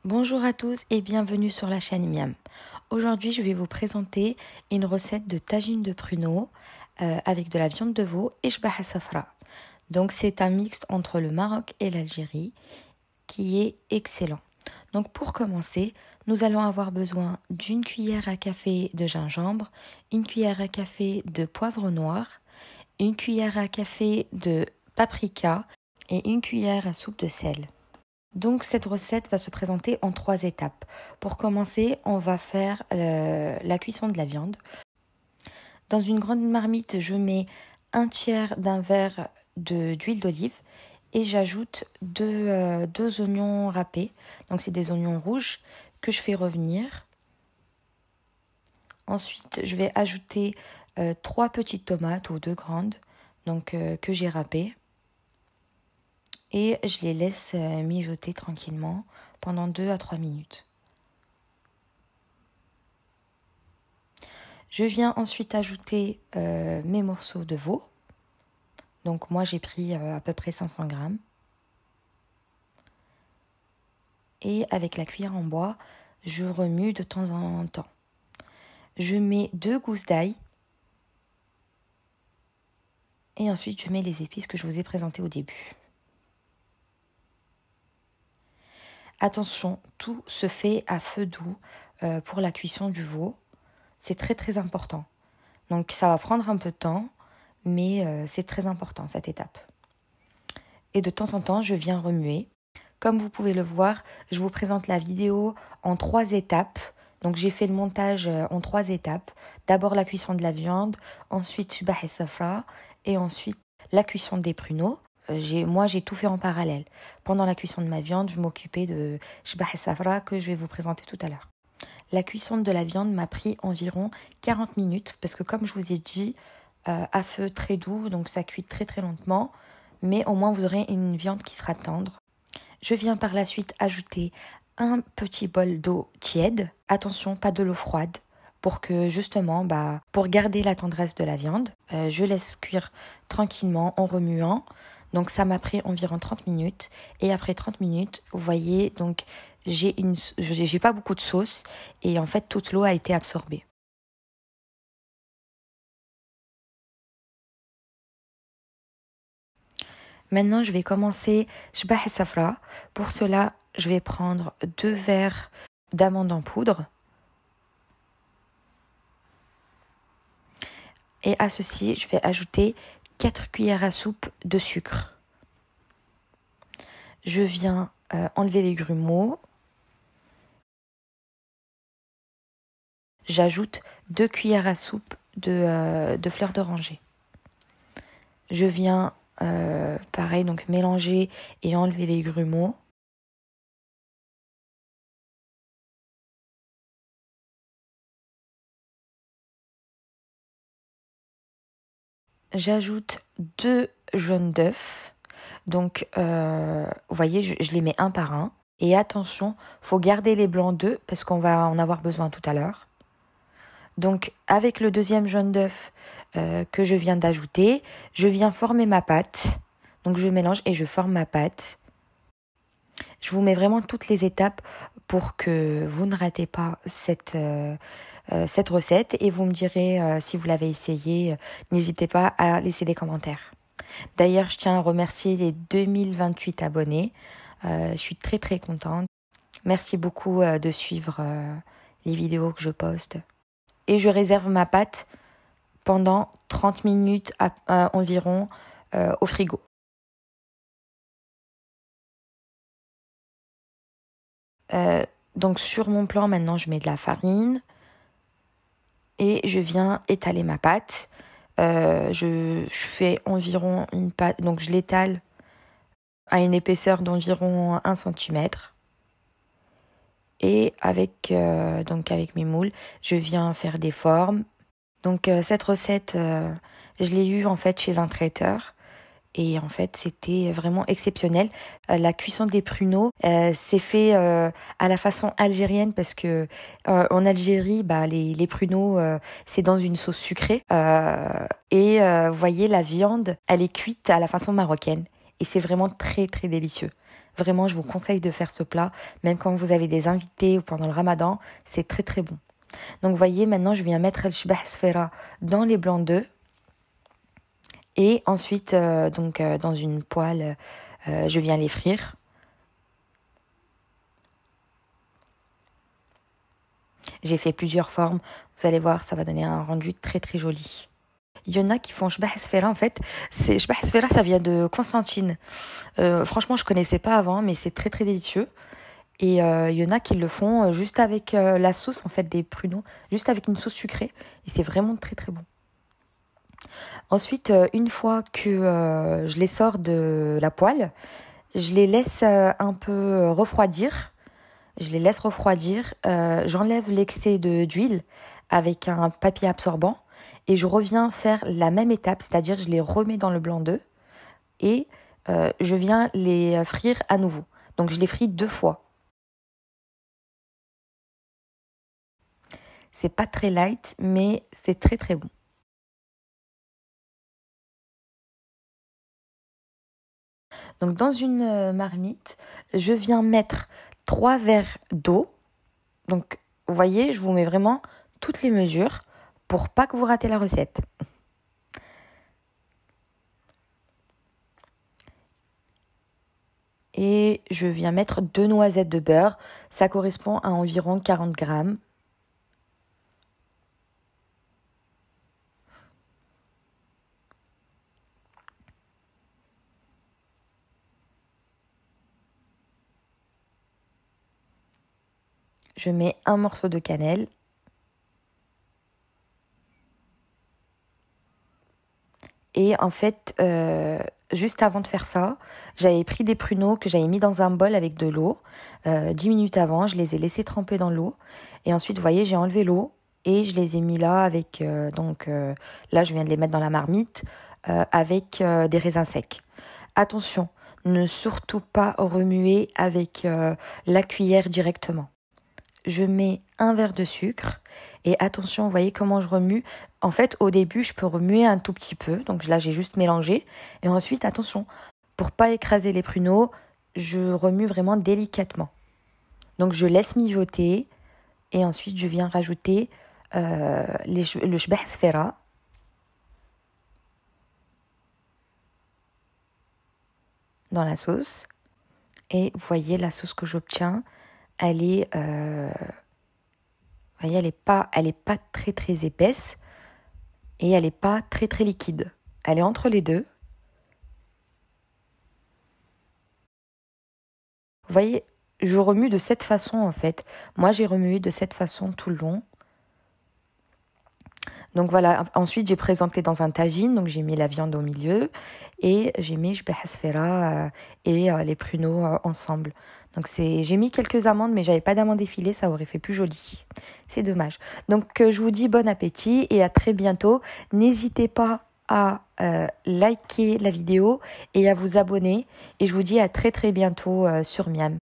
Bonjour à tous et bienvenue sur la chaîne Miam. Aujourd'hui, je vais vous présenter une recette de tagine de pruneaux avec de la viande de veau et shbah safra. Donc, c'est un mixte entre le Maroc et l'Algérie qui est excellent. Donc, pour commencer, nous allons avoir besoin d'une cuillère à café de gingembre, une cuillère à café de poivre noir, une cuillère à café de paprika et une cuillère à soupe de sel. Donc cette recette va se présenter en 3 étapes. Pour commencer, on va faire la cuisson de la viande. Dans une grande marmite, je mets un tiers d'un verre d'huile d'olive et j'ajoute deux oignons râpés. Donc c'est des oignons rouges que je fais revenir. Ensuite, je vais ajouter 3 petites tomates ou 2 grandes donc, que j'ai râpées. Et je les laisse mijoter tranquillement pendant 2 à 3 minutes. Je viens ensuite ajouter mes morceaux de veau. Donc moi j'ai pris à peu près 500 grammes. Et avec la cuillère en bois, je remue de temps en temps. Je mets 2 gousses d'ail. Et ensuite je mets les épices que je vous ai présentées au début. Attention, tout se fait à feu doux pour la cuisson du veau. C'est très très important. Donc ça va prendre un peu de temps, mais c'est très important cette étape. Et de temps en temps, je viens remuer. Comme vous pouvez le voir, je vous présente la vidéo en 3 étapes. Donc j'ai fait le montage en 3 étapes. D'abord la cuisson de la viande, ensuite shbah et safra, et ensuite la cuisson des pruneaux. Moi, j'ai tout fait en parallèle. Pendant la cuisson de ma viande, je m'occupais de shbah et safra que je vais vous présenter tout à l'heure. La cuisson de la viande m'a pris environ 40 minutes parce que comme je vous ai dit, à feu très doux, donc ça cuit très très lentement, mais au moins vous aurez une viande qui sera tendre. Je viens par la suite ajouter un petit bol d'eau tiède. Attention, pas de l'eau froide pour que justement, pour garder la tendresse de la viande, je laisse cuire tranquillement en remuant. Donc ça m'a pris environ 30 minutes et après 30 minutes, vous voyez, donc j'ai pas beaucoup de sauce et en fait toute l'eau a été absorbée. Maintenant, je vais commencer shbah et safra. Pour cela, je vais prendre 2 verres d'amandes en poudre. Et à ceci, je vais ajouter 4 cuillères à soupe de sucre. Je viens enlever les grumeaux. J'ajoute 2 cuillères à soupe de fleurs d'oranger. Je viens, pareil, donc mélanger et enlever les grumeaux. J'ajoute 2 jaunes d'œufs. Donc, vous voyez, je les mets un par un. Et attention, faut garder les blancs d'œufs parce qu'on va en avoir besoin tout à l'heure. Donc, avec le deuxième jaune d'œuf que je viens d'ajouter, je viens former ma pâte. Donc, je mélange et je forme ma pâte. Je vous mets vraiment toutes les étapes pour que vous ne ratez pas cette recette. Et vous me direz si vous l'avez essayé. N'hésitez pas à laisser des commentaires. D'ailleurs, je tiens à remercier les 2028 abonnés. Je suis très très contente. Merci beaucoup de suivre les vidéos que je poste. Et je réserve ma pâte pendant 30 minutes environ au frigo. Donc sur mon plan, maintenant, je mets de la farine et je viens étaler ma pâte. Je fais environ une pâte, donc je l'étale à une épaisseur d'environ 1 cm. Et avec mes moules, je viens faire des formes. Donc cette recette, je l'ai eue en fait chez un traiteur. Et en fait, c'était vraiment exceptionnel. La cuisson des pruneaux, c'est fait à la façon algérienne parce que en Algérie, les pruneaux, c'est dans une sauce sucrée. Vous voyez, la viande, elle est cuite à la façon marocaine. et c'est vraiment très très délicieux. Vraiment, je vous conseille de faire ce plat, même quand vous avez des invités ou pendant le ramadan, c'est très très bon. Donc vous voyez, maintenant je viens mettre le shbah sfera dans les blancs d'œufs. Et ensuite, dans une poêle, je viens les frire. J'ai fait plusieurs formes. Vous allez voir, ça va donner un rendu très très joli. Il y en a qui font shbah sfera. En fait, shbah sfera, ça vient de Constantine. Franchement, je connaissais pas avant, mais c'est très très délicieux. Et il y en a qui le font juste avec la sauce, en fait, des pruneaux, juste avec une sauce sucrée. Et c'est vraiment très très bon. Ensuite, une fois que je les sors de la poêle, je les laisse un peu refroidir. Je les laisse refroidir. J'enlève l'excès d'huile avec un papier absorbant et je reviens faire la même étape, c'est-à-dire je les remets dans le blanc d'œuf et je viens les frire à nouveau. Donc je les fris 2 fois. C'est pas très light, mais c'est très très bon. Donc dans une marmite, je viens mettre 3 verres d'eau. Donc vous voyez, je vous mets vraiment toutes les mesures pour pas que vous ratez la recette. Et je viens mettre 2 noisettes de beurre. Ça correspond à environ 40 grammes. Je mets un morceau de cannelle. Et en fait, juste avant de faire ça, j'avais pris des pruneaux que j'avais mis dans un bol avec de l'eau. 10 minutes avant, je les ai laissés tremper dans l'eau. Et ensuite, vous voyez, j'ai enlevé l'eau et je les ai mis là avec... là, je viens de les mettre dans la marmite avec des raisins secs. Attention, ne surtout pas remuer avec la cuillère directement. Je mets un verre de sucre et attention, vous voyez comment je remue. En fait, au début, je peux remuer un tout petit peu. Donc là, j'ai juste mélangé. Et ensuite, attention, pour pas écraser les pruneaux, je remue vraiment délicatement. Donc je laisse mijoter et ensuite je viens rajouter le shbah sfera. Dans la sauce. Et vous voyez la sauce que j'obtiens. Elle est, vous voyez, elle est pas très très épaisse et elle est pas très très liquide. Elle est entre les deux. Vous voyez, je remue de cette façon en fait. Moi, j'ai remué de cette façon tout le long. Donc voilà, ensuite j'ai présenté dans un tagine, donc j'ai mis la viande au milieu et j'ai mis shbah sfera et les pruneaux ensemble. Donc j'ai mis quelques amandes, mais j'avais pas d'amandes effilées, ça aurait fait plus joli. C'est dommage. Donc je vous dis bon appétit et à très bientôt. N'hésitez pas à liker la vidéo et à vous abonner. Et je vous dis à très très bientôt sur Miam.